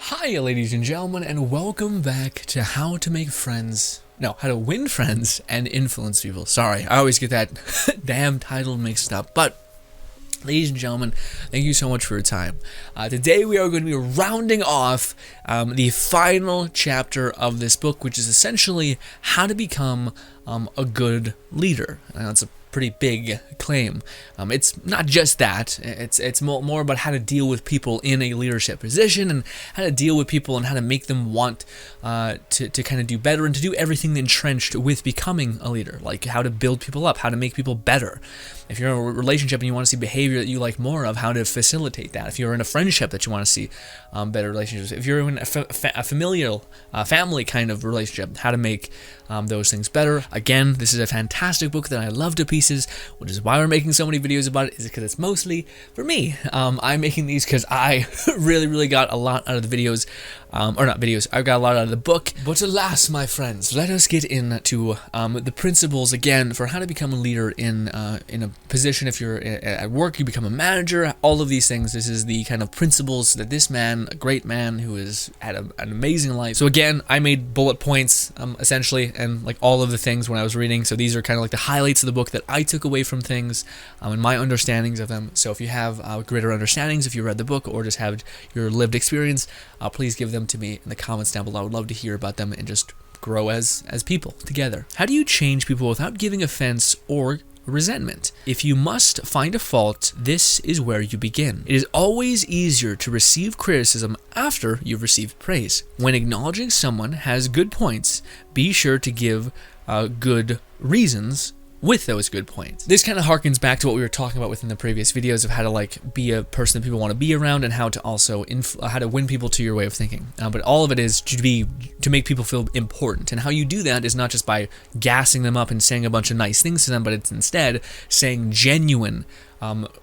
Hi, ladies and gentlemen, and welcome back to How to Make Friends. No, How to Win Friends and Influence People. Sorry, I always get that damn title mixed up. But, ladies and gentlemen, thank you so much for your time. Today we are going to be rounding off the final chapter of this book, which is essentially how to become a good leader. That's a pretty big claim. It's not just that. It's more about how to deal with people in a leadership position and how to deal with people and how to make them want to kind of do better and to do everything entrenched with becoming a leader, like how to build people up, how to make people better. If you're in a relationship and you want to see behavior that you like more of, how to facilitate that. If you're in a friendship that you want to see better relationships. If you're in a familial, family kind of relationship, how to make those things better. Again, this is a fantastic book that I love to pieces, which is why we're making so many videos about it, is because it's mostly for me. I'm making these because I really got a lot out of the videos, or not videos, I got a lot out of the book. But alas, my friends, let us get into the principles again for how to become a leader in a position. If you're at work, you become a manager, all of these things. This is the kind of principles that this man, a great man who has had an amazing life. So again, I made bullet points essentially, and like all of the things when I was reading. So these are kind of like the highlights of the book that I took away from things and my understandings of them. So if you have greater understandings, if you read the book or just have your lived experience, please give them to me in the comments down below. I would love to hear about them and just grow as people together. How do you change people without giving offense or resentment? If you must find a fault, this is where you begin. It is always easier to receive criticism after you've received praise. When acknowledging someone has good points, be sure to give good reasons with those good points. This kind of harkens back to what we were talking about within the previous videos of how to like be a person that people want to be around and how to also how to win people to your way of thinking. But all of it is to make people feel important, and how you do that is not just by gassing them up and saying a bunch of nice things to them, but it's instead saying genuine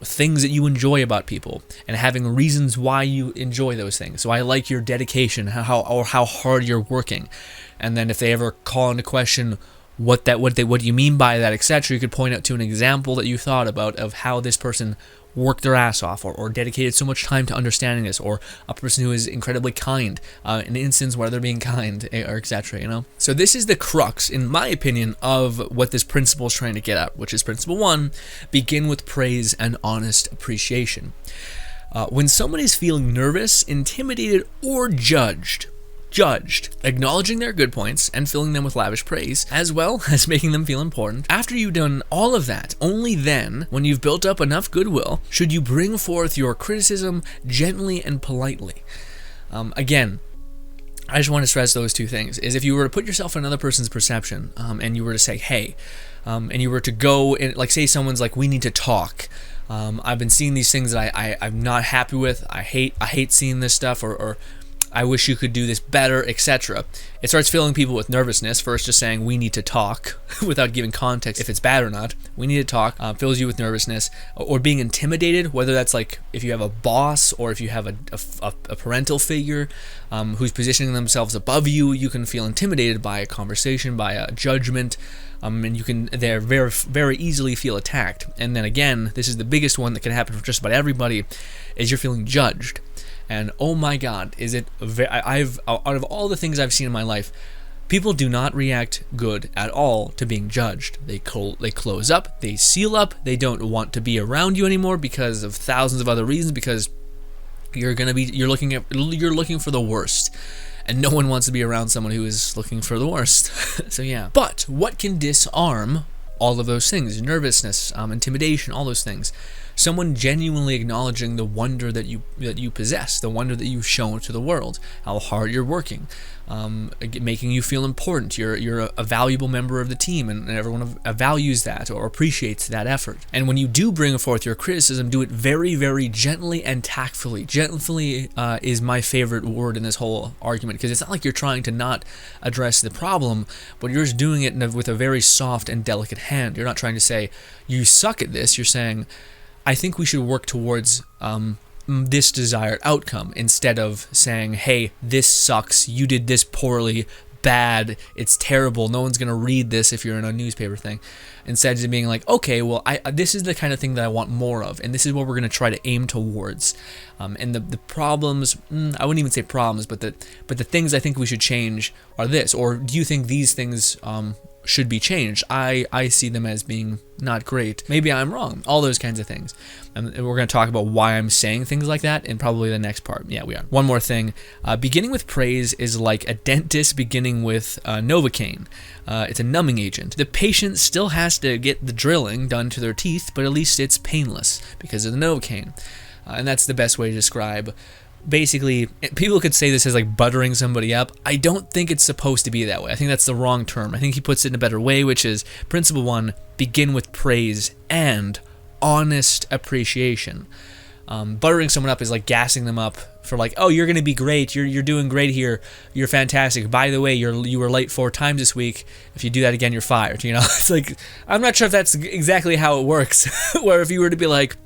things that you enjoy about people and having reasons why you enjoy those things. So I like your dedication, how hard you're working, and then if they ever call into question what you mean by that, etc., you could point out to an example that you thought about of how this person worked their ass off or dedicated so much time to understanding this, or a person who is incredibly kind, an instance where they're being kind, or etc., you know? So this is the crux, in my opinion, of what this principle is trying to get at, which is principle 1, begin with praise and honest appreciation. When someone is feeling nervous, intimidated, or judged, acknowledging their good points and filling them with lavish praise, as well as making them feel important. After you've done all of that, only then, when you've built up enough goodwill, should you bring forth your criticism gently and politely. Again, I just want to stress those two things, is if you were to put yourself in another person's perception, and you were to say, hey, and you were to go and like say someone's like, we need to talk. I've been seeing these things that I'm not happy with. I hate seeing this stuff, or I wish you could do this better, etc. It starts filling people with nervousness. First, just saying we need to talk without giving context if it's bad or not. We need to talk fills you with nervousness, or being intimidated, whether that's like if you have a boss or if you have a parental figure who's positioning themselves above you. You can feel intimidated by a conversation, by a judgment, and you can very easily feel attacked. And then again, this is the biggest one that can happen for just about everybody, is you're feeling judged. And oh my God, is it out of all the things I've seen in my life, people do not react good at all to being judged. They close up, they seal up, they don't want to be around you anymore because of thousands of other reasons, because you're looking for the worst. And no one wants to be around someone who is looking for the worst. So yeah. But what can disarm all of those things? Nervousness, intimidation, all those things. Someone genuinely acknowledging the wonder that you possess, the wonder that you've shown to the world, how hard you're working, making you feel important. You're a valuable member of the team, and everyone values that or appreciates that effort. And when you do bring forth your criticism, do it very gently and tactfully. Gently is my favorite word in this whole argument, because it's not like you're trying to not address the problem, but you're just doing it with a very soft and delicate hand. You're not trying to say, you suck at this. You're saying, I think we should work towards this desired outcome, instead of saying, hey, this sucks, you did this poorly, bad, it's terrible, no one's gonna read this if you're in a newspaper thing. Instead of being like, okay, well, this is the kind of thing that I want more of, and this is what we're gonna try to aim towards. And the problems, I wouldn't even say problems, but the things I think we should change are this. Or do you think these things should be changed? I see them as being not great. Maybe I'm wrong. All those kinds of things. And we're going to talk about why I'm saying things like that in probably the next part. Yeah, we are. One more thing. Beginning with praise is like a dentist beginning with Novocaine. It's a numbing agent. The patient still has to get the drilling done to their teeth, but at least it's painless because of the Novocaine. And that's the best way to describe. Basically, people could say this as like buttering somebody up. I don't think it's supposed to be that way. I think that's the wrong term. I think he puts it in a better way, which is principle 1, begin with praise and honest appreciation. Buttering someone up is like gassing them up for like, oh, you're going to be great. You're doing great here. You're fantastic. By the way, you were late 4 times this week. If you do that again, you're fired. You know, it's like, I'm not sure if that's exactly how it works. Where if you were to be like,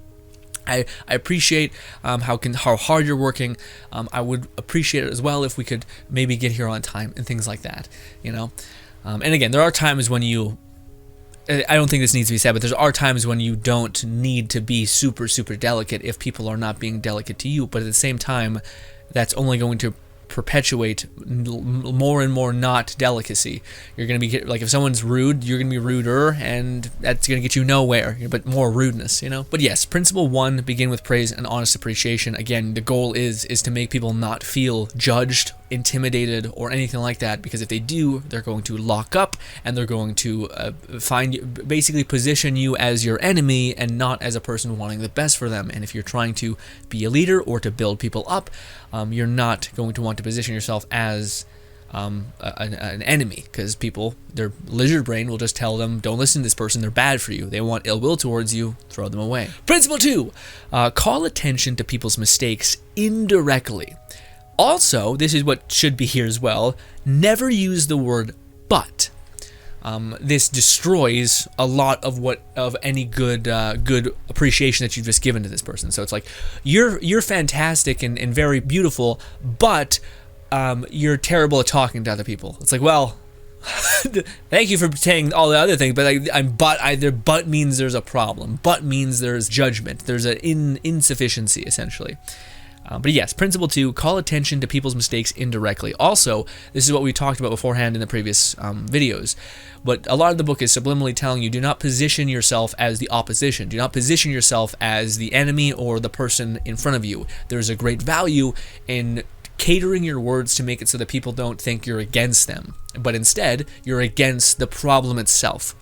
I appreciate how hard you're working. I would appreciate it as well if we could maybe get here on time and things like that, you know. And again, there are times when I don't think this needs to be said, but there are times when you don't need to be super, super delicate if people are not being delicate to you. But at the same time, that's only going to perpetuate more and more not delicacy. You're going to be like, if someone's rude, you're going to be ruder, and that's going to get you nowhere, but more rudeness, you know. But yes, principle 1, begin with praise and honest appreciation. Again, the goal is to make people not feel judged, intimidated, or anything like that, because if they do, they're going to lock up and they're going to basically position you as your enemy and not as a person wanting the best for them. And if you're trying to be a leader or to build people up, you're not going to want to position yourself as an enemy, because people, their lizard brain will just tell them, don't listen to this person, they're bad for you, they want ill will towards you, throw them away. Principle 2, call attention to people's mistakes indirectly. Also, this is what should be here as well, never use the word but. This destroys a lot of any good appreciation that you've just given to this person. So it's like, you're fantastic and very beautiful, but you're terrible at talking to other people. It's like, well, thank you for saying all the other things, but but means there's a problem. But means there's judgment. There's an insufficiency, essentially. But yes, principle 2, call attention to people's mistakes indirectly. Also, this is what we talked about beforehand in the previous videos, but a lot of the book is subliminally telling you, do not position yourself as the opposition. Do not position yourself as the enemy or the person in front of you. There's a great value in catering your words to make it so that people don't think you're against them, but instead, you're against the problem itself.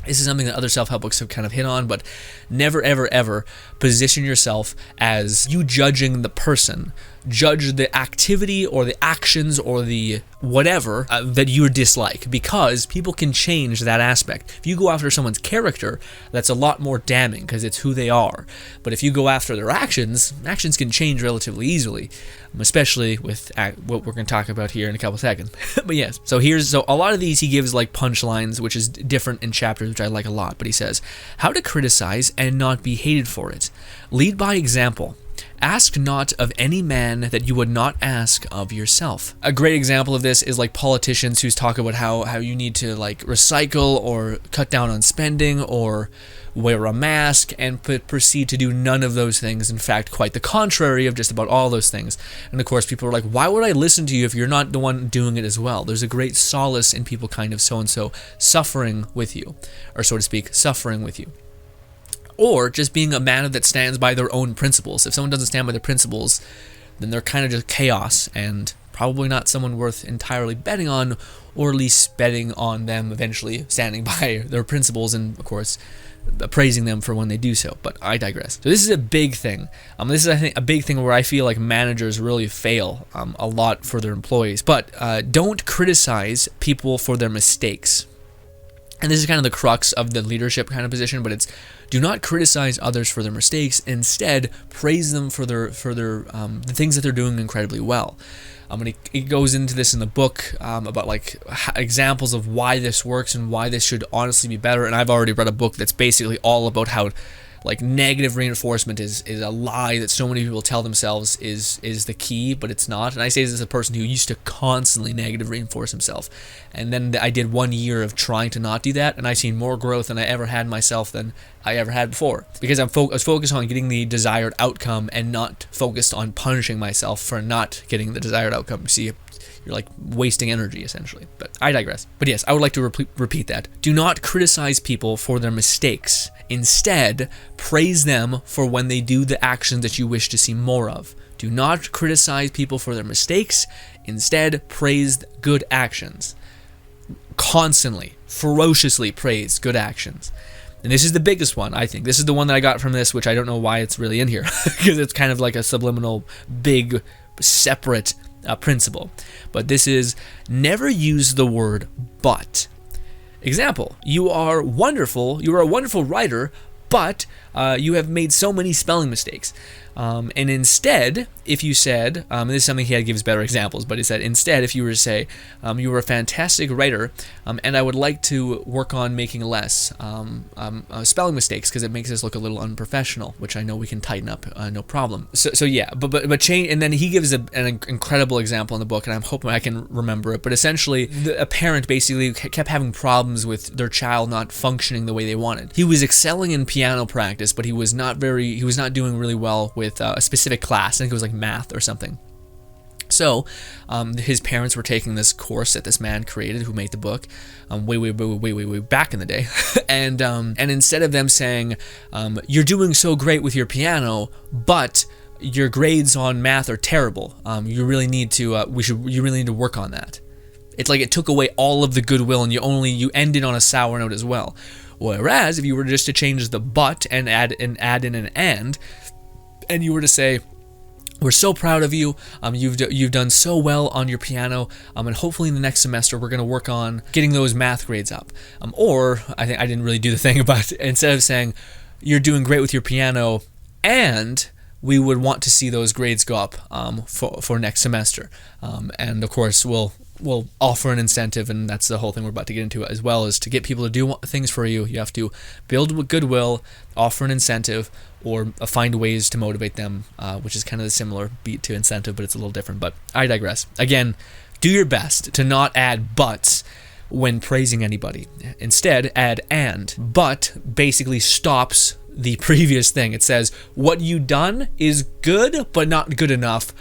This is something that other self-help books have kind of hit on, but never, ever, ever position yourself as you judging the person. Judge the activity or the actions or the whatever that you dislike, because people can change that aspect. If you go after someone's character, that's a lot more damning because it's who they are. But if you go after their actions can change relatively easily, especially with what we're going to talk about here in a couple seconds. But yes, so a lot of these he gives like punchlines, which is different in chapters, which I like a lot. But he says, how to criticize and not be hated for it. Lead by example. Ask not of any man that you would not ask of yourself. A great example of this is like politicians who talk about how you need to like recycle or cut down on spending or wear a mask, and proceed to do none of those things. In fact, quite the contrary of just about all those things. And of course, people are like, why would I listen to you if you're not the one doing it as well? There's a great solace in people kind of so-and-so suffering with you, or so to speak, suffering with you. Or just being a man that stands by their own principles. If someone doesn't stand by their principles, then they're kind of just chaos and probably not someone worth entirely betting on, or at least betting on them eventually standing by their principles and, of course, praising them for when they do so. But I digress. So this is a big thing. This is, I think, a big thing where I feel like managers really fail a lot for their employees. But don't criticize people for their mistakes. And this is kind of the crux of the leadership kind of position, but it's do not criticize others for their mistakes. Instead, praise them for the things that they're doing incredibly well. And he goes into this in the book about like examples of why this works and why this should honestly be better. And I've already read a book that's basically all about how like negative reinforcement is a lie that so many people tell themselves is the key, but it's not. And I say this as a person who used to constantly negative reinforce himself, and then I did 1 year of trying to not do that, and I've seen more growth than I ever had myself than I ever had before, because I was focused on getting the desired outcome and not focused on punishing myself for not getting the desired outcome. See, you're like wasting energy essentially, but I digress. But yes, I would like to repeat that. Do not criticize people for their mistakes. Instead, praise them for when they do the actions that you wish to see more of. Do not criticize people for their mistakes. Instead, praise good actions. Constantly, ferociously praise good actions. And this is the biggest one, I think. This is the one that I got from this, which I don't know why it's really in here, because it's kind of like a subliminal, big, separate principle. But this is, never use the word but. Example, you are a wonderful writer, but you have made so many spelling mistakes. And instead, if you said, this is something he gives better examples, but he said, instead, if you were to say, you were a fantastic writer, and I would like to work on making less spelling mistakes, because it makes us look a little unprofessional, which I know we can tighten up, no problem. So yeah, but change, and then he gives an incredible example in the book, and I'm hoping I can remember it, but essentially, a parent basically kept having problems with their child not functioning the way they wanted. He was excelling in piano practice, but he was not doing really well with a specific class. I think it was like math or something. So his parents were taking this course that this man created, who made the book, way back in the day, and instead of them saying, "You're doing so great with your piano, but your grades on math are terrible. You really need to work on that." It's like it took away all of the goodwill, and you ended on a sour note as well. Whereas if you were just to change the but and add in an and you were to say, "We're so proud of you. You've done so well on your piano, and hopefully in the next semester we're going to work on getting those math grades up." Or I think I didn't really do the thing, but instead of saying, "You're doing great with your piano, and we would want to see those grades go up for next semester," and of course we'll offer an incentive, and that's the whole thing we're about to get into, as well as to get people to do things for you. You have to build goodwill, offer an incentive, or find ways to motivate them, which is kind of the similar beat to incentive, but it's a little different. But I digress. Again, do your best to not add buts when praising anybody. Instead, add and. But basically stops the previous thing. It says, what you done is good, but not good enough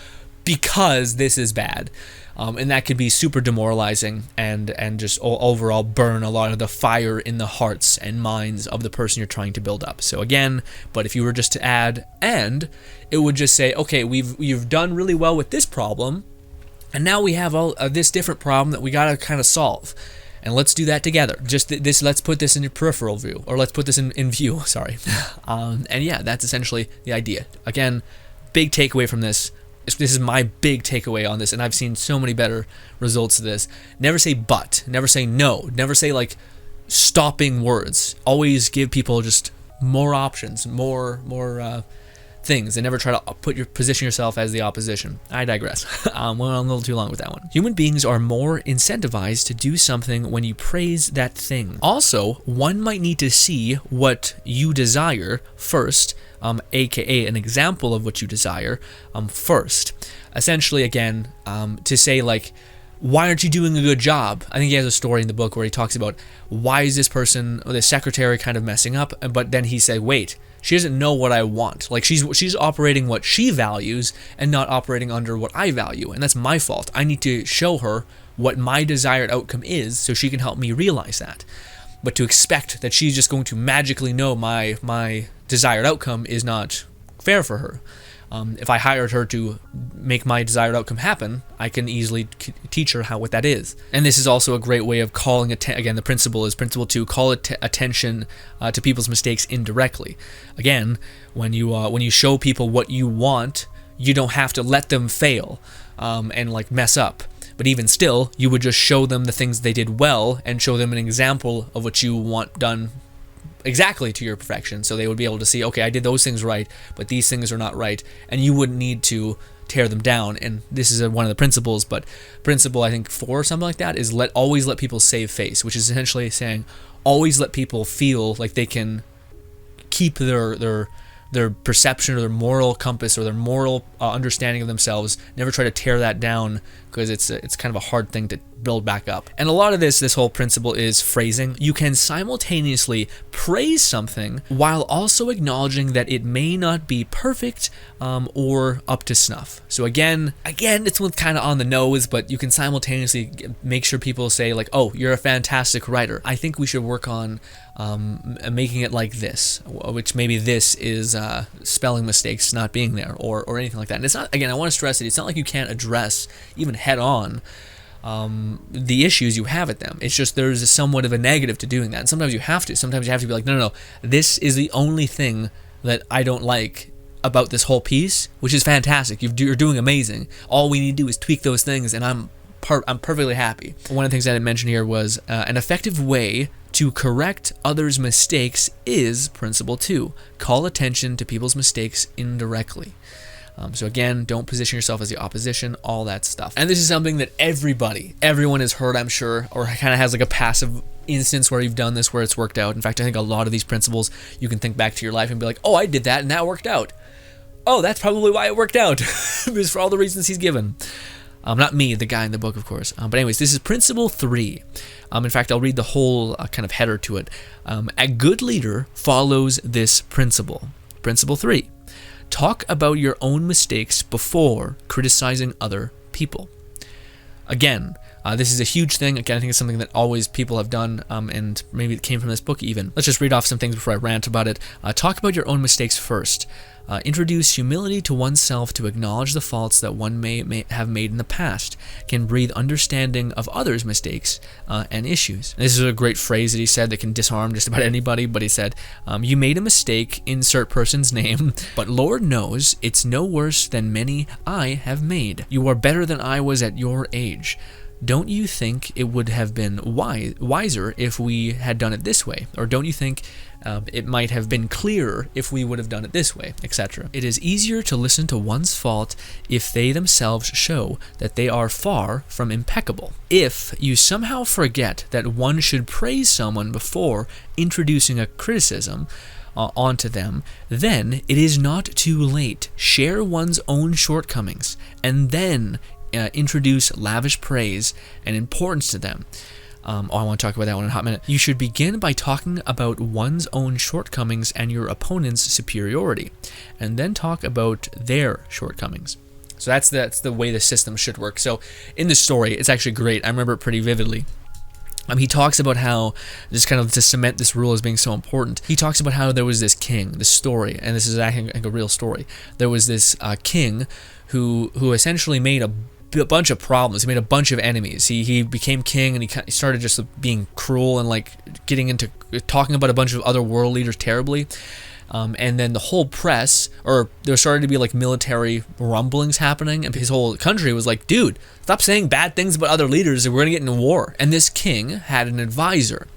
because this is bad. And that could be super demoralizing and just overall burn a lot of the fire in the hearts and minds of the person you're trying to build up. So again, but if you were just to add and, it would just say, okay, you've done really well with this problem, and now we have all this different problem that we got to kind of solve. And let's do that together. Just this. Let's put this in your peripheral view, or let's put this in view. Sorry. And yeah, that's essentially the idea. Again, big takeaway from this. This is my big takeaway on this, and I've seen so many better results of this. Never say but. Never say no. Never say like stopping words. Always give people just more options, more things, and never try to position yourself as the opposition. I digress. Went on a little too long with that one. Human beings are more incentivized to do something when you praise that thing. Also, one might need to see what you desire first, aka an example of what you desire first. Essentially, again, to say like, why aren't you doing a good job? I think he has a story in the book where he talks about why is this person, or the secretary, kind of messing up, but then he said, wait, she doesn't know what I want. Like she's operating what she values and not operating under what I value, and that's my fault. I need to show her what my desired outcome is so she can help me realize that. But to expect that she's just going to magically know my desired outcome is not fair for her. If I hired her to make my desired outcome happen, I can easily teach her what that is. And this is also a great way of calling again, the principle is principle 2, call attention to people's mistakes indirectly. Again, when you show people what you want, you don't have to let them fail and like mess up. But even still, you would just show them the things they did well and show them an example of what you want done exactly to your perfection, so they would be able to see, okay, I did those things right, but these things are not right, and you wouldn't need to tear them down. And this is one of the principles, but principle I think 4 or something like that is always let people save face, which is essentially saying always let people feel like they can keep their perception or their moral compass or their moral understanding of themselves. Never try to tear that down, because it's kind of a hard thing to build back up. And a lot of this whole principle is phrasing. You can simultaneously praise something while also acknowledging that it may not be perfect or up to snuff. So again, it's kind of on the nose, but you can simultaneously make sure people say like, oh, you're a fantastic writer. I think we should work on making it like this, which maybe this is spelling mistakes not being there or anything like that. And it's not, again, I want to stress it, it's not like you can't address even head on the issues you have at them. It's just there's somewhat of a negative to doing that. And sometimes you have to. Sometimes you have to be like, no, this is the only thing that I don't like about this whole piece, which is fantastic. You're doing amazing. All we need to do is tweak those things, and I'm perfectly happy. One of the things that I mentioned here was an effective way to correct others' mistakes is principle 2. Call attention to people's mistakes indirectly. So again, don't position yourself as the opposition, all that stuff. And this is something that everyone has heard, I'm sure, or kind of has like a passive instance where you've done this, where it's worked out. In fact, I think a lot of these principles, you can think back to your life and be like, oh, I did that and that worked out. Oh, that's probably why it worked out. It was for all the reasons he's given. Not me, the guy in the book, of course. But anyways, this is principle 3. In fact, I'll read the whole kind of header to it. A good leader follows this principle. Principle 3. Talk about your own mistakes before criticizing other people. Again, this is a huge thing. Again, I think it's something that always people have done, and maybe it came from this book even. Let's just read off some things before I rant about it. Talk about your own mistakes first. Introduce humility to oneself to acknowledge the faults that one may have made in the past. Can breathe understanding of others' mistakes and issues. And this is a great phrase that he said that can disarm just about anybody, but he said, you made a mistake, insert person's name, but Lord knows it's no worse than many I have made. You are better than I was at your age. Don't you think it would have been wiser if we had done it this way? Or don't you think it might have been clearer if we would have done it this way, etc. It is easier to listen to one's fault if they themselves show that they are far from impeccable. If you somehow forget that one should praise someone before introducing a criticism onto them, then it is not too late. Share one's own shortcomings and then introduce lavish praise and importance to them. I want to talk about that one in a hot minute. You should begin by talking about one's own shortcomings and your opponent's superiority, and then talk about their shortcomings. So that's the way the system should work. So in the story, it's actually great. I remember it pretty vividly. He talks about how, just kind of to cement this rule as being so important, he talks about how there was this king, this story, and this is actually like a real story. There was this king who essentially made a bunch of problems. He made a bunch of enemies. He became king, and he started just being cruel and like getting into talking about a bunch of other world leaders terribly. And then the whole press, or there started to be like military rumblings happening, and his whole country was like, dude, stop saying bad things about other leaders or we're gonna get into war. And this king had an advisor,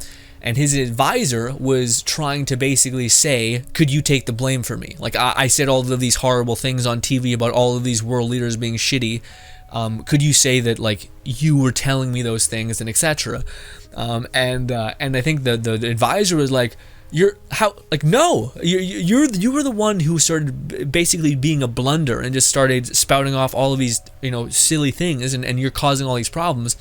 and his advisor was trying to basically say, could you take the blame for me? Like, I said all of these horrible things on TV about all of these world leaders being shitty. Could you say that like you were telling me those things, and etc. And I think the advisor was like, you were the one who started basically being a blunder and just started spouting off all of these silly things, and you're causing all these problems.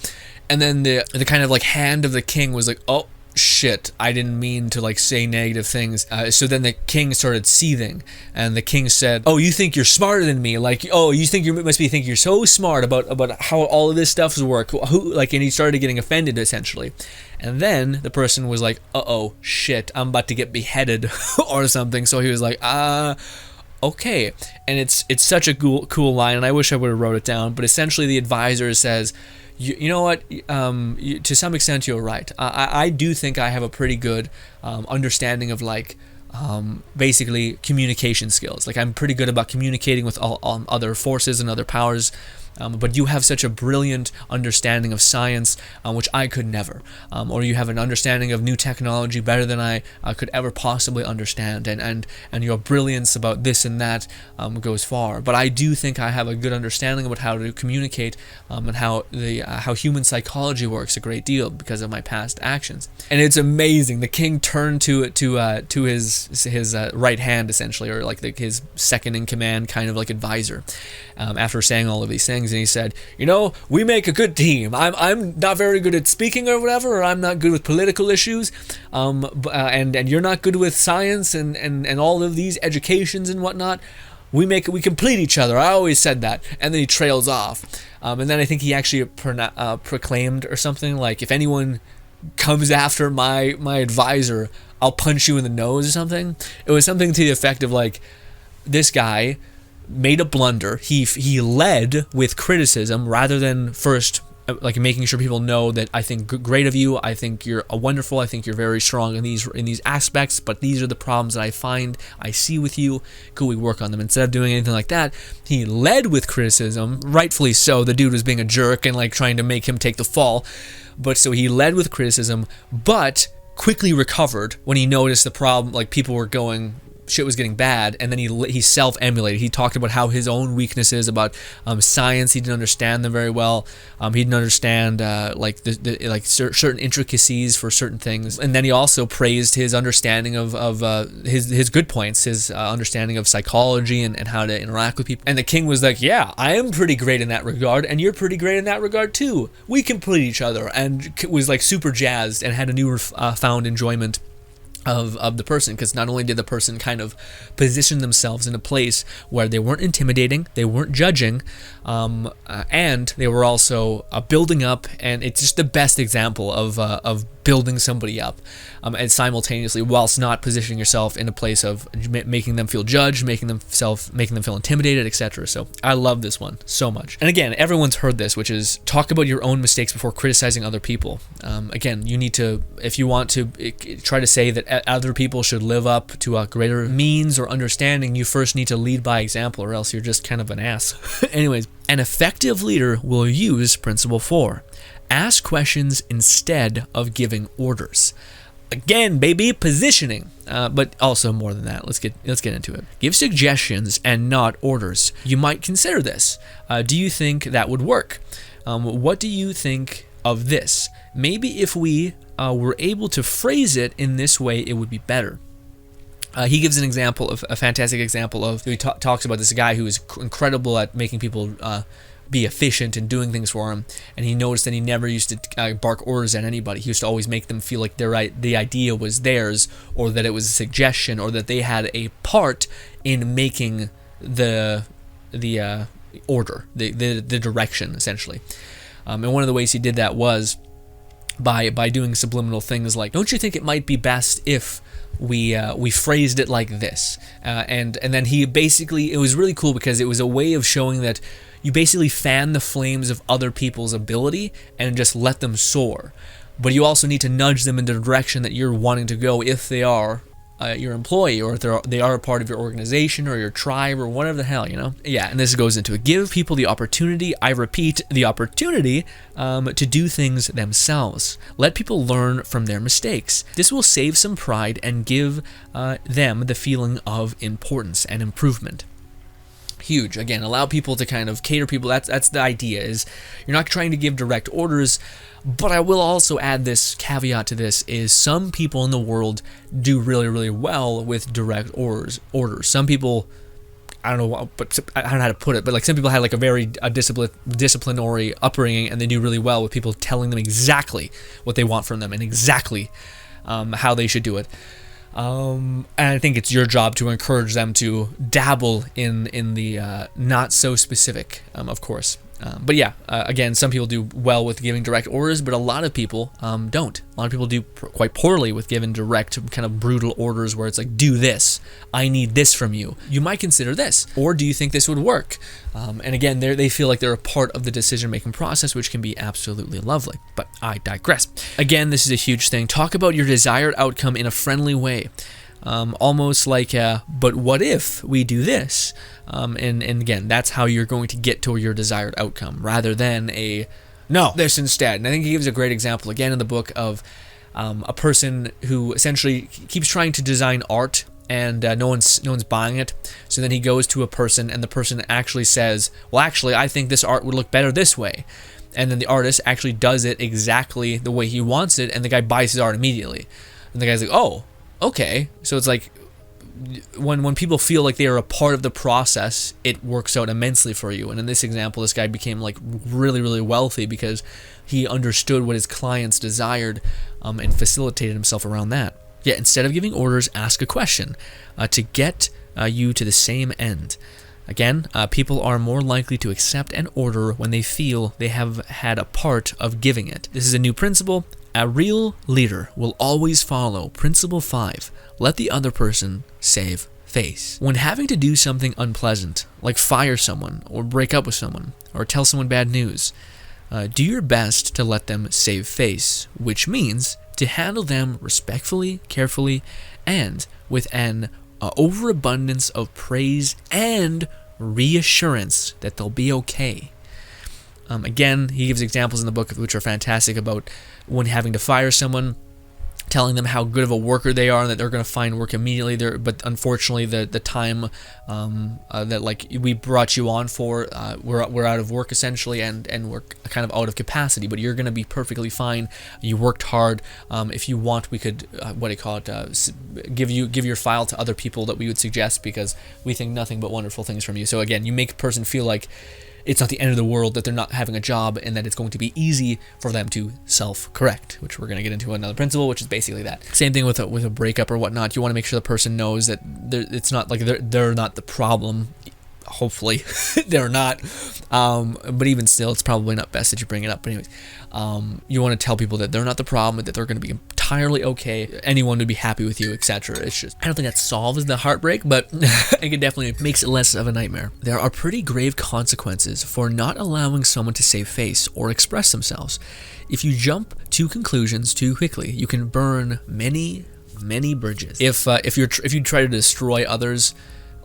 And then the kind of like hand of the king was like, oh shit, I didn't mean to like say negative things. So then the king started seething, and the king said, oh, you think you're smarter than me? Like, oh, you must be thinking you're so smart about how all of this stuff work. And he started getting offended essentially. And then the person was like, uh-oh, shit, I'm about to get beheaded or something. So he was like, okay. And it's such a cool line, and I wish I would have wrote it down, but essentially the advisor says, you know what, to some extent you're right. I do think I have a pretty good understanding of like basically communication skills. Like, I'm pretty good about communicating with all other forces and other powers but you have such a brilliant understanding of science, which I could never, or you have an understanding of new technology better than I could ever possibly understand, and your brilliance about this and that goes far. But I do think I have a good understanding about how to communicate, and how human psychology works a great deal because of my past actions. And it's amazing. The king turned to his right hand, essentially, or like his second in command, kind of like advisor, after saying all of these things, and he said, we make a good team. I'm not very good at speaking or whatever, or I'm not good with political issues, and you're not good with science and all of these educations and whatnot. We complete each other. I always said that. And then he trails off. And then I think he actually proclaimed or something like, if anyone comes after my advisor, I'll punch you in the nose or something. It was something to the effect of like, this guy made a blunder. He led with criticism rather than first like making sure people know that I think great of you, I think you're wonderful, I think you're very strong in these aspects, but these are the problems that I see with you. Could we work on them? Instead of doing anything like that, he led with criticism, rightfully so. The dude was being a jerk and like trying to make him take the fall. But so he led with criticism, but quickly recovered when he noticed the problem, like people were going, shit was getting bad, and then he self-emulated. He talked about how his own weaknesses about science, he didn't understand them very well. He didn't understand like certain intricacies for certain things, and then he also praised his understanding of his good points, his understanding of psychology and how to interact with people. And the king was like, "Yeah, I am pretty great in that regard, and you're pretty great in that regard too. We complete each other," and was like super jazzed and had a new found enjoyment of the person, because not only did the person kind of position themselves in a place where they weren't intimidating, they weren't judging, and they were also building up, and it's just the best example of building somebody up, and simultaneously whilst not positioning yourself in a place of making them feel judged, making them feel intimidated, etc. So I love this one so much. And again, everyone's heard this, which is talk about your own mistakes before criticizing other people. Again, you need to, if you want to try to say that other people should live up to a greater means or understanding, you first need to lead by example, or else you're just kind of an ass. Anyways, an effective leader will use principle 4. Ask questions instead of giving orders. Again, baby, positioning, but also more than that. Let's get into it. Give suggestions and not orders. You might consider this. Do you think that would work? What do you think of this? Maybe if we were able to phrase it in this way, it would be better. He gives an example of a fantastic example of, he talks about this guy who is incredible at making people be efficient and doing things for him, and he noticed that he never used to bark orders at anybody. He used to always make them feel like the idea was theirs, or that it was a suggestion, or that they had a part in making the order, the direction, essentially. And one of the ways he did that was by doing subliminal things like, don't you think it might be best if we phrased it like this? And then he basically, it was really cool because it was a way of showing that you basically fan the flames of other people's ability and just let them soar. But you also need to nudge them in the direction that you're wanting to go if they are your employee, or if they are a part of your organization or your tribe or whatever the hell, Yeah, and this goes into it. Give people the opportunity, I repeat, the opportunity to do things themselves. Let people learn from their mistakes. This will save some pride and give them the feeling of importance and improvement. Huge. Again, allow people to kind of cater people. That's the idea, is you're not trying to give direct orders. But I will also add this caveat to this, is some people in the world do really, really well with direct orders. Some people, I don't know how to put it, but like some people had like a very disciplinary upbringing, and they do really well with people telling them exactly what they want from them and exactly how they should do it. And I think it's your job to encourage them to dabble in the not so specific, of course. But yeah, again, some people do well with giving direct orders, but a lot of people don't. A lot of people do quite poorly with giving direct, kind of brutal orders where it's like, do this, I need this from you. You might consider this, or do you think this would work? And again, they feel like they're a part of the decision-making process, which can be absolutely lovely. But I digress. Again, this is a huge thing. Talk about your desired outcome in a friendly way. almost like but what if we do this? And again, that's how you're going to get to your desired outcome, rather than no, this instead. And I think he gives a great example again in the book of a person who essentially keeps trying to design art, and no one's buying it. So then he goes to a person, and the person actually says, well, actually, I think this art would look better this way. And then the artist actually does it exactly the way he wants it, and the guy buys his art immediately. And the guy's like, oh, okay. So it's like, when people feel like they are a part of the process, it works out immensely for you. And in this example, this guy became like really, really wealthy because he understood what his clients desired, and facilitated himself around that. Yeah, instead of giving orders, ask a question to get you to the same end. Again, people are more likely to accept an order when they feel they have had a part of giving it. This is a new principle. A real leader will always follow Principle 5. Let the other person save face. When having to do something unpleasant, like fire someone, or break up with someone, or tell someone bad news, do your best to let them save face, which means to handle them respectfully, carefully, and with an overabundance of praise and reassurance that they'll be okay. Again, he gives examples in the book which are fantastic about when having to fire someone, telling them how good of a worker they are and that they're going to find work immediately. But unfortunately, the time that like we brought you on for, we're out of work essentially, and we're kind of out of capacity. But you're going to be perfectly fine. You worked hard. If you want, we could give your file to other people that we would suggest, because we think nothing but wonderful things from you. So again, you make a person feel like it's not the end of the world, that they're not having a job, and that it's going to be easy for them to self-correct, which we're going to get into another principle, which is basically that. Same thing with a breakup or whatnot. You want to make sure the person knows that it's not like they're not the problem. Hopefully they're not, but even still, it's probably not best that you bring it up. But anyways, you want to tell people that they're not the problem, that they're going to be entirely okay, anyone would be happy with you, etc. It's just, I don't think that solves the heartbreak, but it definitely makes it less of a nightmare. There are pretty grave consequences for not allowing someone to save face or express themselves. If you jump to conclusions too quickly, you can burn many bridges. If you try to destroy others,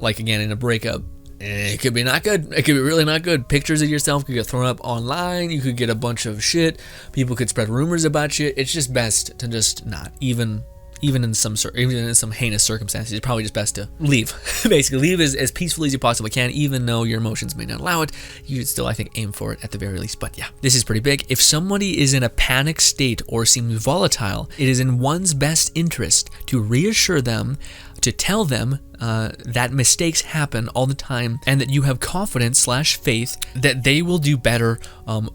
like again in a breakup, it could be not good. It could be really not good. Pictures of yourself could get thrown up online. You could get a bunch of shit. People could spread rumors about you. It's just best to just not. Even in some heinous circumstances, it's probably just best to leave. Basically, leave as peacefully as you possibly can, even though your emotions may not allow it. You should still, I think, aim for it at the very least. But yeah, this is pretty big. If somebody is in a panic state or seems volatile, it is in one's best interest to reassure them, to tell them that mistakes happen all the time, and that you have confidence/faith that they will do better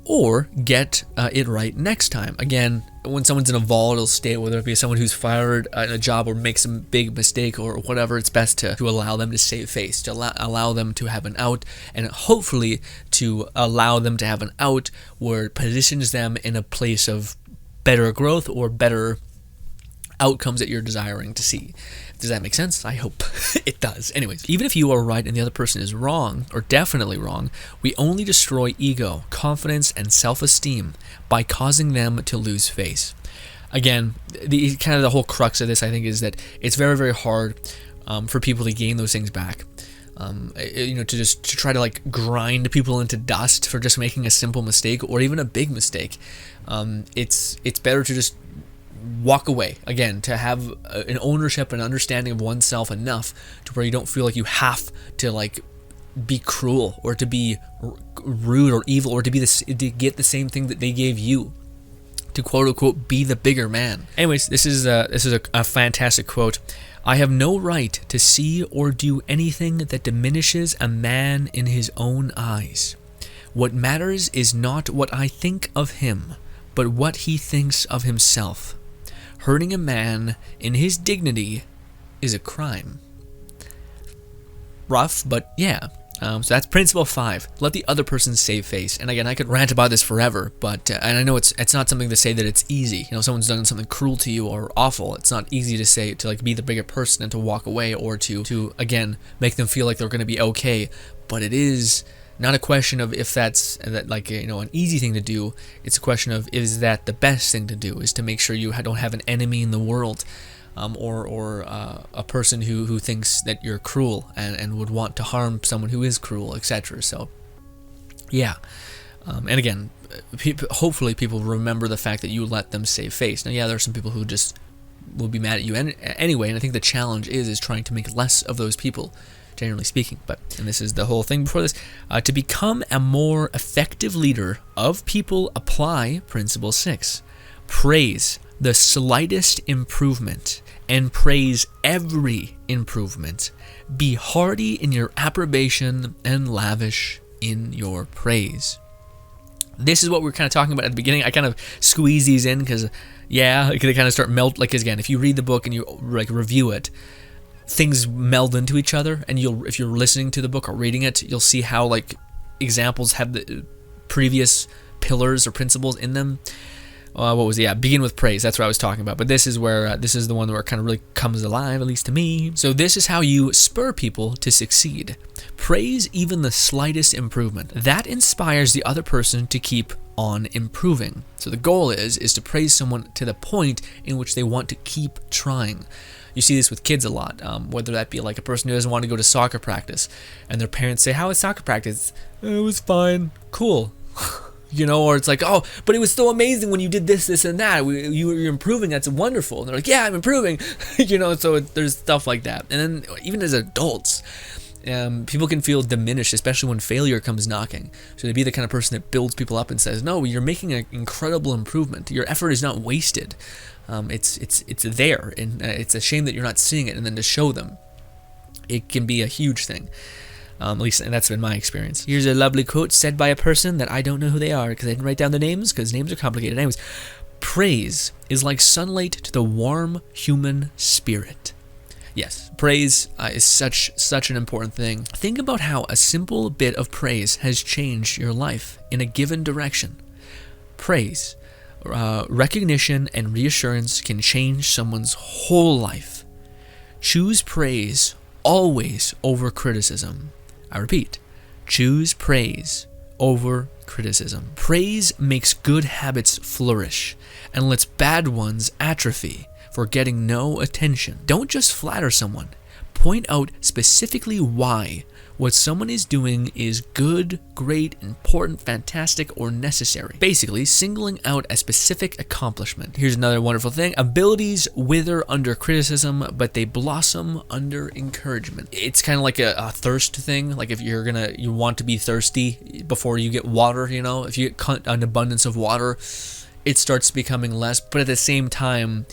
or get it right next time. Again, when someone's in a volatile state, whether it be someone who's fired at a job or makes a big mistake or whatever, it's best to allow them to save face, to allow them to have an out, and hopefully to allow them to have an out where it positions them in a place of better growth or better outcomes that you're desiring to see. Does that make sense? I hope it does. Anyways, even if you are right and the other person is wrong, or definitely wrong, we only destroy ego, confidence, and self-esteem by causing them to lose face. Again, the whole crux of this, I think, is that it's very, very hard for people to gain those things back. To try to like grind people into dust for just making a simple mistake or even a big mistake. It's better to just walk away, again, to have an ownership and understanding of oneself enough to where you don't feel like you have to like be cruel or to be rude or evil or to get the same thing that they gave you, to quote unquote be the bigger man. Anyways, this is a fantastic quote. I have no right to see or do anything that diminishes a man in his own eyes. What matters is not what I think of him, but what he thinks of himself. Hurting a man in his dignity is a crime. Rough, but yeah. So that's principle 5. Let the other person save face. And again, I could rant about this forever, but and I know it's not something to say that it's easy. Someone's done something cruel to you or awful. It's not easy to say, to like be the bigger person and to walk away, or to again make them feel like they're going to be okay. But it is not a question of if that's an easy thing to do. It's a question of, is that the best thing to do, is to make sure you don't have an enemy in the world. or a person who thinks that you're cruel and would want to harm someone who is cruel, etc. So, yeah. And again, hopefully people remember the fact that you let them save face. Now, yeah, there are some people who just will be mad at you anyway, and I think the challenge is trying to make less of those people, generally speaking. And this is the whole thing before this. To become a more effective leader of people, apply Principle 6. Praise the slightest improvement and praise every improvement. Be hearty in your approbation and lavish in your praise. This is what we were kind of talking about at the beginning. I kind of squeeze these in because, yeah, they kind of start melt. Like, again, if you read the book and you like review it, things meld into each other. And if you're listening to the book or reading it, you'll see how like examples have the previous pillars or principles in them. Begin with praise. That's what I was talking about. But this is where this is the one where it kind of really comes alive, at least to me. So this is how you spur people to succeed. Praise even the slightest improvement. That inspires the other person to keep on improving. So the goal is to praise someone to the point in which they want to keep trying. You see this with kids a lot, whether that be like a person who doesn't want to go to soccer practice, and their parents say, "How was soccer practice?" "It was fine." "Cool." Or it's like, "Oh, but it was so amazing when you did this, this, and that. You're improving. That's wonderful." And they're like, "Yeah, I'm improving." So there's stuff like that. And then even as adults, people can feel diminished, especially when failure comes knocking. So to be the kind of person that builds people up and says, "No, you're making an incredible improvement. Your effort is not wasted. It's there, and it's a shame that you're not seeing it." And then to show them, it can be a huge thing. At least, and that's been my experience. Here's a lovely quote said by a person that I don't know who they are because I didn't write down the names because names are complicated. Anyways, praise is like sunlight to the warm human spirit. Yes, praise is such an important thing. Think about how a simple bit of praise has changed your life in a given direction. Praise, recognition, and reassurance can change someone's whole life. Choose praise always over criticism. I repeat, choose praise over criticism. Praise makes good habits flourish and lets bad ones atrophy for getting no attention. Don't just flatter someone. Point out specifically why what someone is doing is good, great, important, fantastic, or necessary. Basically, singling out a specific accomplishment. Here's another wonderful thing. Abilities wither under criticism, but they blossom under encouragement. It's kind of like a thirst thing. Like if you want to be thirsty before you get water, if you get an abundance of water, it starts becoming less. But at the same time,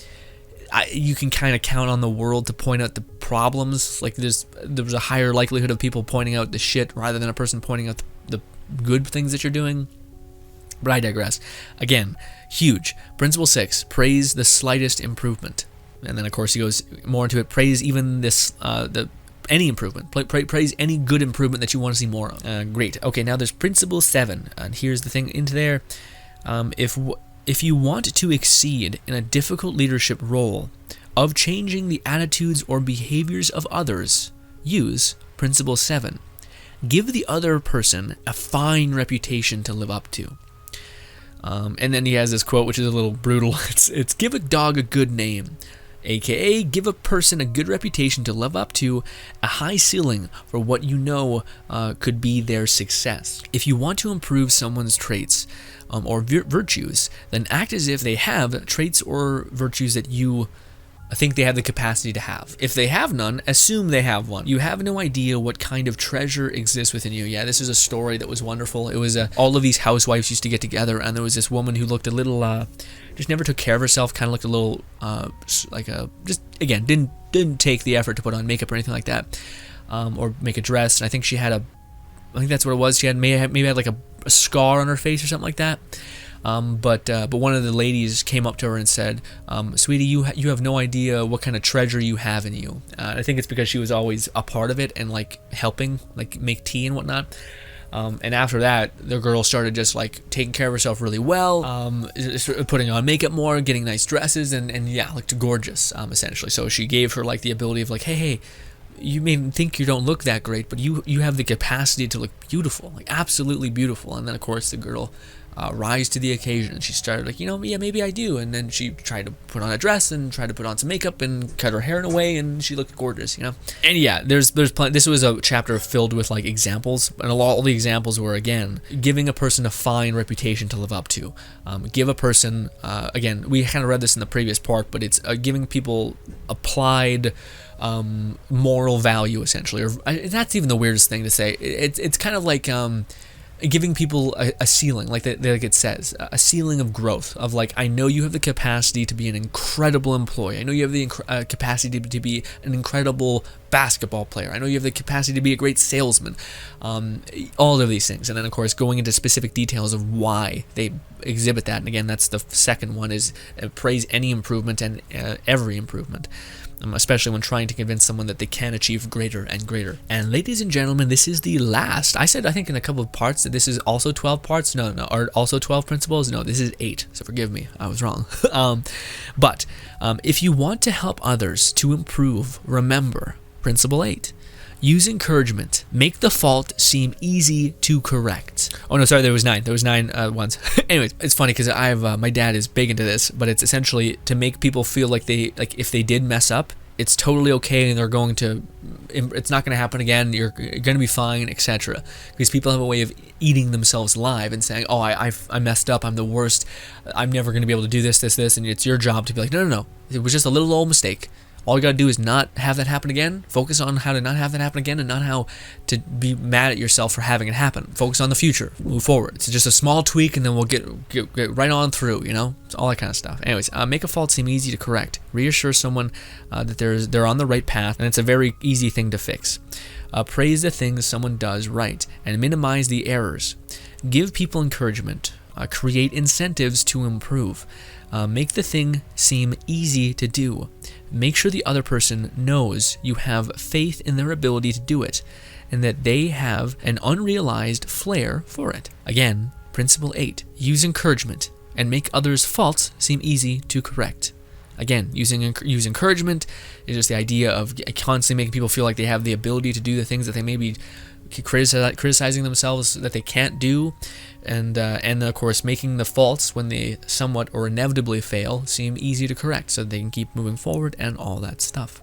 you can kind of count on the world to point out the problems. Like there's a higher likelihood of people pointing out the shit rather than a person pointing out the good things that you're doing. But I digress. Again, huge. Principle 6, praise the slightest improvement. And then of course he goes more into it. Praise even any improvement. Praise any good improvement that you want to see more of. Great. Okay, now there's Principle 7. And here's the thing into there. If you want to exceed in a difficult leadership role of changing the attitudes or behaviors of others, use Principle 7. Give the other person a fine reputation to live up to. And then he has this quote, which is a little brutal. It's give a dog a good name, aka give a person a good reputation to live up to, a high ceiling for what could be their success. If you want to improve someone's traits or virtues, then act as if they have traits or virtues that you think they have the capacity to have. If they have none, assume they have one. You have no idea what kind of treasure exists within you. Yeah, this is a story that was wonderful. It was all of these housewives used to get together, and there was this woman who looked a little, just never took care of herself, kind of looked a little, didn't take the effort to put on makeup or anything like that, or make a dress. And I think she had I think that's what it was. She had maybe had like a scar on her face or something like that. But one of the ladies came up to her and said, "Sweetie, you have no idea what kind of treasure you have in you." I think it's because she was always a part of it and like helping, like make tea and whatnot. And after that, the girl started just like taking care of herself really well, putting on makeup more, getting nice dresses, and yeah, looked gorgeous, essentially. So she gave her like the ability of like, hey, you may think you don't look that great, but you have the capacity to look beautiful, like absolutely beautiful. And then of course the girl rise to the occasion. She started like, yeah, maybe I do. And then she tried to put on a dress and tried to put on some makeup and cut her hair in a way, and she looked gorgeous, And yeah, there's plenty. This was a chapter filled with like examples, and all the examples were, again, giving a person a fine reputation to live up to. Give a person, again, we kind of read this in the previous part, but it's giving people applied moral value, essentially. Or that's even the weirdest thing to say. It's kind of like giving people a ceiling, like it says, a ceiling of growth, of like, I know you have the capacity to be an incredible employee. I know you have the capacity to be an incredible basketball player. I know you have the capacity to be a great salesman. All of these things. And then, of course, going into specific details of why they exhibit that. And again, that's the second one, is praise any improvement and every improvement. Especially when trying to convince someone that they can achieve greater and greater. And ladies and gentlemen, this is the last. I said, I think in a couple of parts, that this is also 12 parts. No, or also 12 principles. No, this is 8. So forgive me, I was wrong. But if you want to help others to improve, remember Principle 8. Use encouragement. Make the fault seem easy to correct. Oh no, sorry, there was 9. There was 9 once. Anyways, it's funny because I have my dad is big into this, but it's essentially to make people feel like if they did mess up, it's totally okay, and it's not going to happen again. You're going to be fine, etc. Because people have a way of eating themselves alive and saying, "Oh, I messed up. I'm the worst. I'm never going to be able to do this, and it's your job to be like, no. It was just a little old mistake. All you gotta do is not have that happen again. Focus on how to not have that happen again, and not how to be mad at yourself for having it happen. Focus on the future. Move forward. It's just a small tweak, and then we'll get right on through. It's all that kind of stuff. Anyways, make a fault seem easy to correct. Reassure someone that they're on the right path, and it's a very easy thing to fix. Praise the things someone does right, and minimize the errors. Give people encouragement. Create incentives to improve. Make the thing seem easy to do. Make sure the other person knows you have faith in their ability to do it, and that they have an unrealized flair for it. Again, Principle 8. Use encouragement, and make others' faults seem easy to correct. Again, use encouragement is just the idea of constantly making people feel like they have the ability to do the things that they may be criticizing themselves that they can't do, and of course making the faults when they somewhat or inevitably fail seem easy to correct, so they can keep moving forward and all that stuff.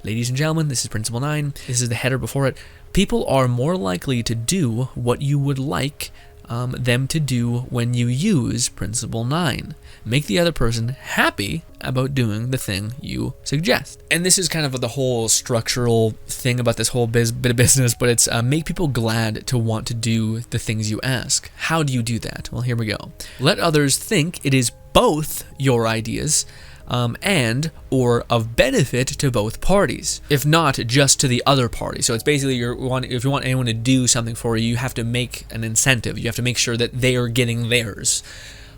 Ladies and gentlemen, this is Principle 9. This is the header before it. People are more likely to do what you would like them to do when you use Principle 9. Make the other person happy about doing the thing you suggest. And this is kind of the whole structural thing about this whole bit of business, but it's make people glad to want to do the things you ask. How do you do that? Well, here we go. Let others think it is both your ideas and or of benefit to both parties, if not just to the other party. So it's basically if you want anyone to do something for you, you have to make an incentive. You have to make sure that they are getting theirs.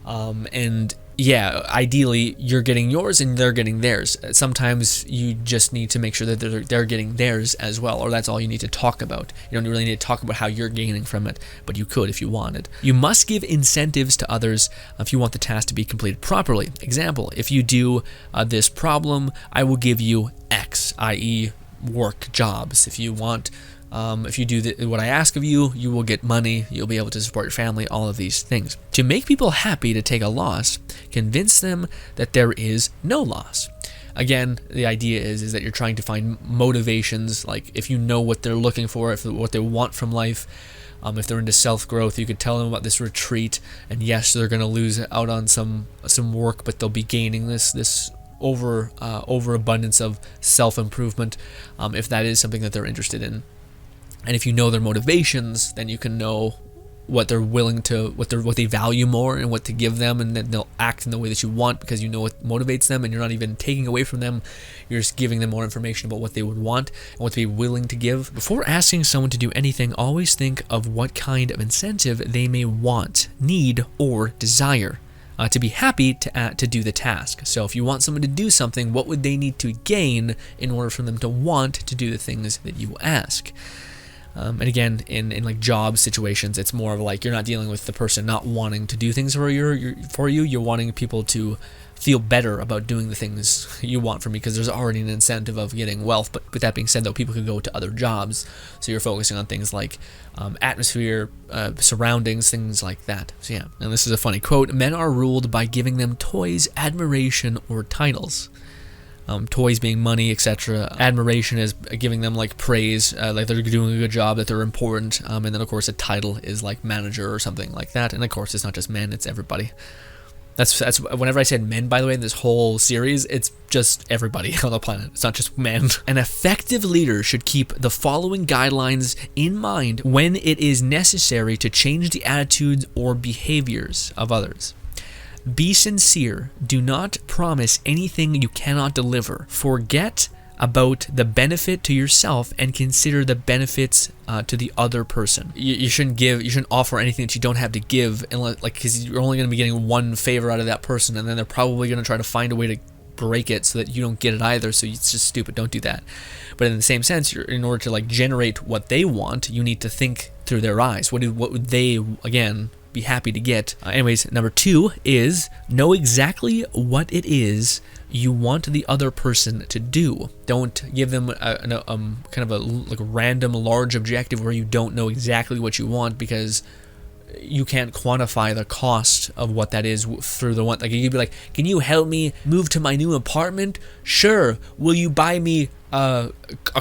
And yeah, ideally you're getting yours and they're getting theirs. Sometimes you just need to make sure that they're getting theirs as well, or that's all you need to talk about. You don't really need to talk about how you're gaining from it, but you could if you wanted. You must give incentives to others if you want the task to be completed properly. Example, if you do this problem, I will give you X, i.e. work, jobs. If you do what I ask of you, you will get money, you'll be able to support your family, all of these things. To make people happy to take a loss, convince them that there is no loss. Again, the idea is that you're trying to find motivations, like if you know what they're looking for, what they want from life. If they're into self-growth, you could tell them about this retreat, and yes, they're going to lose out on some work, but they'll be gaining this overabundance of self-improvement, if that is something that they're interested in. And if you know their motivations, then you can know what they're willing to, what they value more, and what to give them, and then they'll act in the way that you want because you know what motivates them, and you're not even taking away from them. You're just giving them more information about what they would want and what to be willing to give. Before asking someone to do anything, always think of what kind of incentive they may want, need, or desire to be happy to do the task. So if you want someone to do something, what would they need to gain in order for them to want to do the things that you ask? And again, in like job situations, it's more of like you're not dealing with the person not wanting to do things for you. You're wanting people to feel better about doing the things you want from me, because there's already an incentive of getting wealth. But with that being said, though, people could go to other jobs, so you're focusing on things like atmosphere, surroundings, things like that. So yeah, and this is a funny quote: men are ruled by giving them toys, admiration, or titles. Toys being money, etc. Admiration is giving them like praise, like they're doing a good job, that they're important. And then of course a title is like manager or something like that. And of course it's not just men, it's everybody. That's whenever I said men, by the way, in this whole series, it's just everybody on the planet. It's not just men. An effective leader should keep the following guidelines in mind when it is necessary to change the attitudes or behaviors of others. Be sincere. Do not promise anything you cannot deliver. Forget about the benefit to yourself and consider the benefits to the other person. You shouldn't offer anything that you don't have to give, unless, like, because you're only going to be getting one favor out of that person, and then they're probably going to try to find a way to break it so that you don't get it either. So it's just stupid. Don't do that. But in the same sense, in order to like generate what they want, you need to think through their eyes. What would they, again, be happy to get? Anyways, number 2 is know exactly what it is you want the other person to do. Don't give them kind of a like random large objective where you don't know exactly what you want, because you can't quantify the cost of what that is through the one. Like you'd be like, can you help me move to my new apartment? Sure. Will you buy me a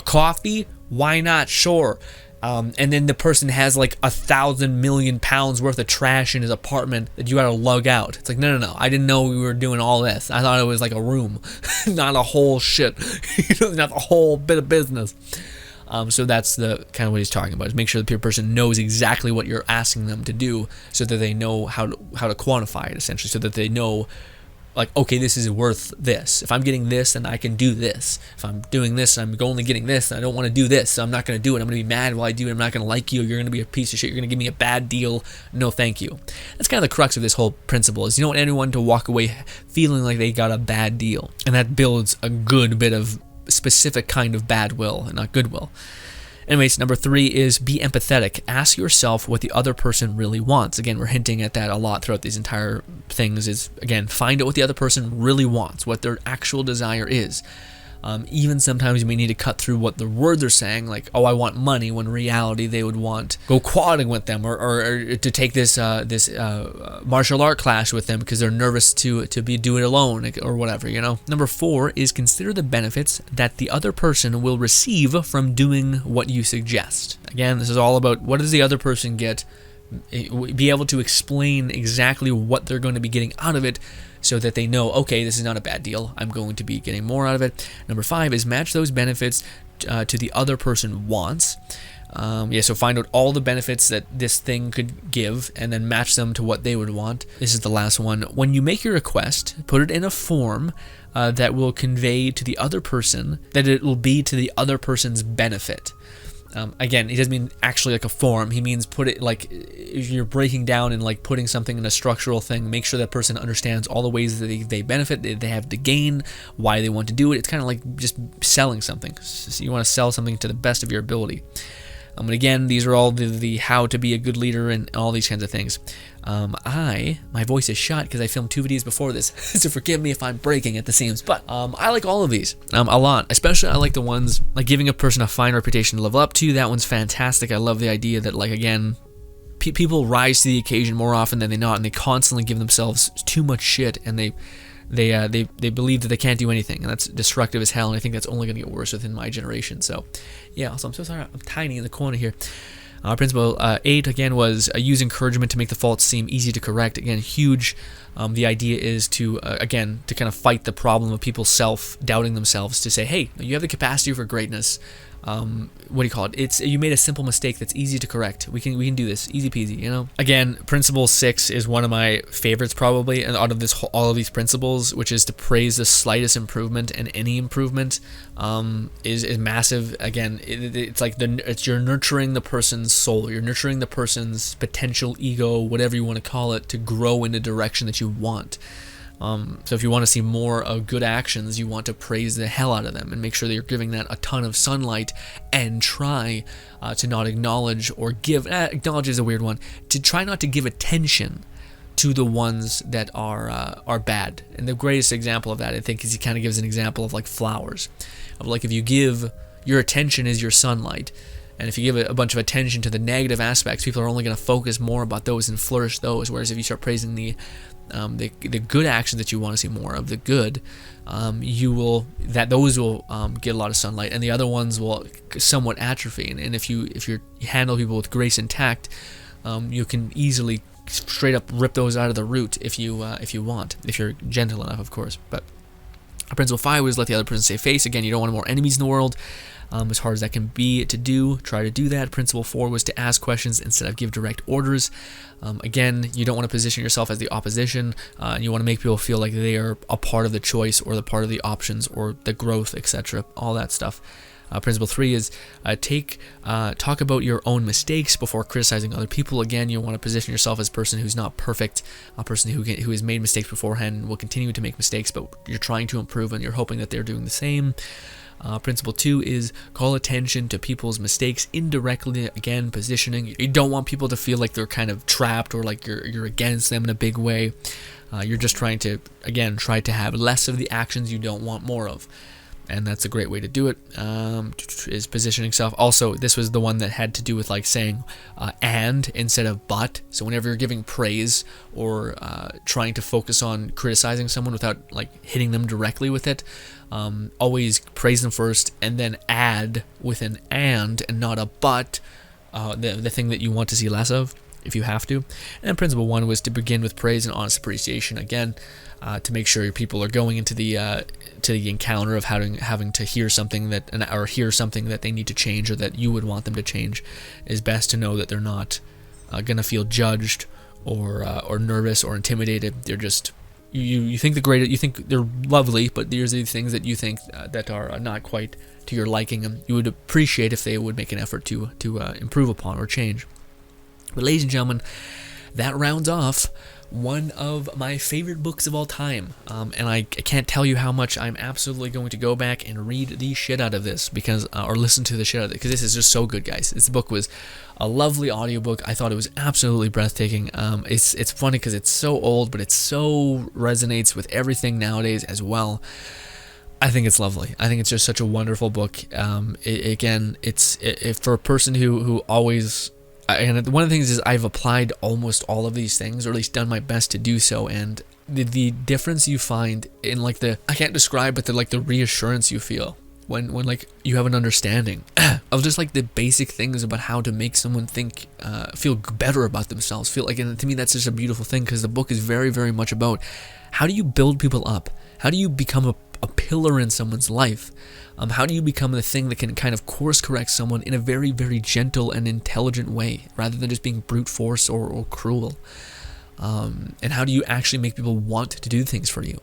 coffee? Why not? Sure. And then the person has like 1,000 million pounds worth of trash in his apartment that you gotta lug out. It's like, no, I didn't know we were doing all this. I thought it was like a room, not a whole shit, not the whole bit of business. So that's the kind of what he's talking about, is make sure the person knows exactly what you're asking them to do, so that they know how to quantify it, essentially, so that they know, like, okay, this is worth this. If I'm getting this, then I can do this. If I'm doing this, I'm only getting this, and I don't want to do this, so I'm not going to do it. I'm going to be mad while I do it. I'm not going to like you. You're going to be a piece of shit. You're going to give me a bad deal. No, thank you. That's kind of the crux of this whole principle, is you don't want anyone to walk away feeling like they got a bad deal. And that builds a good bit of specific kind of bad will, and not goodwill. Anyways, number 3 is be empathetic. Ask yourself what the other person really wants. Again, we're hinting at that a lot throughout these entire things, is, again, find out what the other person really wants, what their actual desire is. Even sometimes you may need to cut through what the words are saying, like, oh, I want money, when in reality they would want go quadding with them, or to take this martial art class with them because they're nervous to do it alone, or whatever, you know. Number 4 is consider the benefits that the other person will receive from doing what you suggest. Again, this is all about what does the other person get. Be able to explain exactly what they're going to be getting out of it, so that they know, okay, this is not a bad deal, I'm going to be getting more out of it. Number 5 is match those benefits to the other person wants. So find out all the benefits that this thing could give, and then match them to what they would want. This is the last one. When you make your request, put it in a form that will convey to the other person that it will be to the other person's benefit. Again, he doesn't mean actually like a form. He means put it like, if you're breaking down and like putting something in a structural thing, make sure that person understands all the ways that they benefit, they have to gain, why they want to do it. It's kind of like just selling something. So you want to sell something to the best of your ability. And again, these are all the how to be a good leader and all these kinds of things. My voice is shot because I filmed 2 videos before this, so forgive me if I'm breaking at the seams. But I like all of these a lot. Especially I like the ones like giving a person a fine reputation to level up to. That one's fantastic. I love the idea that, like, again, people rise to the occasion more often than they not, and they constantly give themselves too much shit, and they believe that they can't do anything, and that's destructive as hell, and I think that's only going to get worse within my generation. So yeah, also I'm so sorry I'm tiny in the corner here. Principle 8 again was use encouragement to make the faults seem easy to correct. Again, huge. The idea is to again to kind of fight the problem of people self-doubting themselves, to say, hey, you have the capacity for greatness. What do you call it? It's, you made a simple mistake that's easy to correct. We can do this, easy peasy, you know. Again, principle 6 is one of my favorites probably, and out of all of these principles, which is to praise the slightest improvement, and any improvement is massive. Again, it's like you're nurturing the person's soul, you're nurturing the person's potential ego, whatever you want to call it, to grow in the direction that you want. So if you want to see more of good actions, you want to praise the hell out of them and make sure that you're giving that a ton of sunlight, and try to not acknowledge or give, acknowledge is a weird one, to try not to give attention to the ones that are bad. And the greatest example of that, I think, is he kind of gives an example of like flowers, of like if you give your attention is your sunlight, and if you give a bunch of attention to the negative aspects, people are only going to focus more about those and flourish those. Whereas if you start praising the good actions that you want to see more of, the good, those will get a lot of sunlight, and the other ones will somewhat atrophy. And if you handle people with grace and tact, you can easily straight up rip those out of the root if you want, if you're gentle enough, of course. But principle 5 was let the other person save face. Again, you don't want more enemies in the world. As hard as that can be to do, try to do that. Principle 4 was to ask questions instead of give direct orders. Again, you don't want to position yourself as the opposition. You want to make people feel like they are a part of the choice, or the part of the options, or the growth, etc. All that stuff. Principle 3 is talk about your own mistakes before criticizing other people. Again, you want to position yourself as a person who's not perfect, a person who has made mistakes beforehand and will continue to make mistakes, but you're trying to improve and you're hoping that they're doing the same. Principle 2 is call attention to people's mistakes indirectly. Again, positioning. You don't want people to feel like they're kind of trapped, or like you're against them in a big way. You're just trying to, again, try to have less of the actions you don't want more of. And that's a great way to do it, is positioning self. Also, this was the one that had to do with like saying and instead of but. So whenever you're giving praise, or trying to focus on criticizing someone without like hitting them directly with it, always praise them first and then add with an and not a but, the thing that you want to see less of, if you have to. And principle 1 was to begin with praise and honest appreciation. Again, to make sure your people are going into the encounter of having to hear something that they need to change, or that you would want them to change, is best to know that they're not gonna feel judged or nervous or intimidated. They're just you think you think they're lovely, but there's these things that you think that are not quite to your liking, and you would appreciate if they would make an effort to improve upon or change. But ladies and gentlemen, that rounds off one of my favorite books of all time, and I can't tell you how much I'm absolutely going to go back and read the shit out of this, or listen to the shit out of it, because this is just so good, guys. This book was a lovely audiobook. I thought it was absolutely breathtaking. It's funny because it's so old, but it so resonates with everything nowadays as well. I think it's lovely. I think it's just such a wonderful book. It's for a person who always... And one of the things is I've applied almost all of these things, or at least done my best to do so, and the difference you find in like I can't describe, but the reassurance you feel when like you have an understanding of just like the basic things about how to make someone feel better about themselves. And to me that's just a beautiful thing, because the book is very, very much about how do you build people up? How do you become a pillar in someone's life? How do you become the thing that can kind of course correct someone in a very, very gentle and intelligent way, rather than just being brute force or cruel? And how do you actually make people want to do things for you?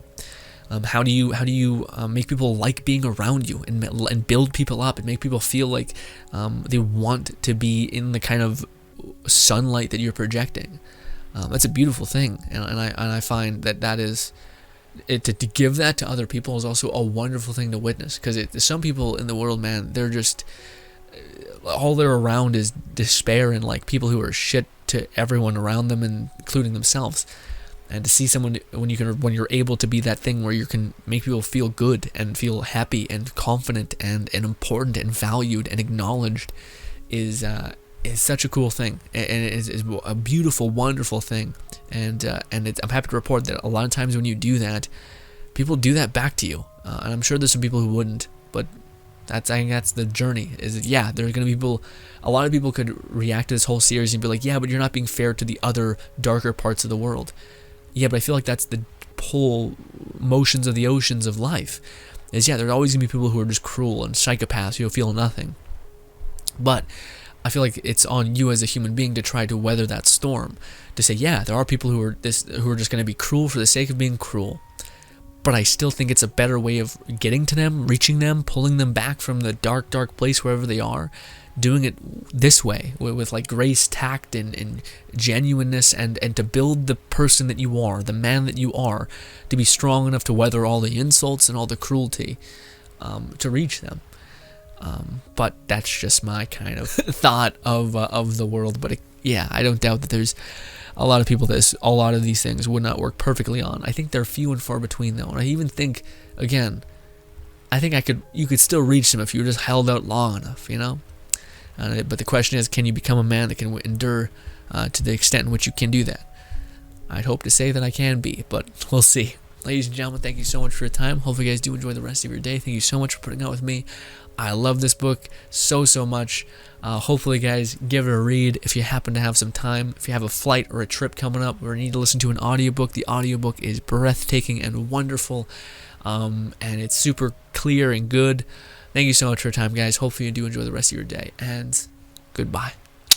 How do you make people like being around you, and build people up and make people feel like they want to be in the kind of sunlight that you're projecting? That's a beautiful thing, and I find that is... to give that to other people is also a wonderful thing to witness, because some people in the world, man, they're just all they're around is despair and like people who are shit to everyone around them, including themselves. And to see someone when you're able to be that thing where you can make people feel good and feel happy and confident and important and valued and acknowledged is such a cool thing, and it is a beautiful, wonderful thing. And I'm happy to report that a lot of times when you do that, people do that back to you. And I'm sure there's some people who wouldn't, but I think that's the journey. There's going to be people. A lot of people could react to this whole series and be like, yeah, but you're not being fair to the other darker parts of the world. Yeah, but I feel like that's the whole motions of the oceans of life. There's always going to be people who are just cruel and psychopaths who feel nothing. But I feel like it's on you as a human being to try to weather that storm. To say, yeah, there are people who are just going to be cruel for the sake of being cruel. but I still think it's a better way of getting to them, reaching them, pulling them back from the dark, dark place wherever they are, doing it this way with like grace, tact, and genuineness, and to build the person that you are, the man that you are, to be strong enough to weather all the insults and all the cruelty, to reach them. But that's just my kind of thought of the world. But yeah, I don't doubt that there's a lot of people that a lot of these things would not work perfectly on. I think they're few and far between, though, and I even think, again, I think you could still reach them if you were just held out long enough, you know. But the question is, can you become a man that can endure to the extent in which you can do that? I'd hope to say that I can be, but we'll see. Ladies and gentlemen, thank you so much for your time. Hopefully you guys do enjoy the rest of your day. Thank you so much for putting out with me. I love this book so much. Hopefully, guys, give it a read if you happen to have some time. If you have a flight or a trip coming up or need to listen to an audiobook, the audiobook is breathtaking and wonderful, and it's super clear and good. Thank you so much for your time, guys. Hopefully you do enjoy the rest of your day, and goodbye.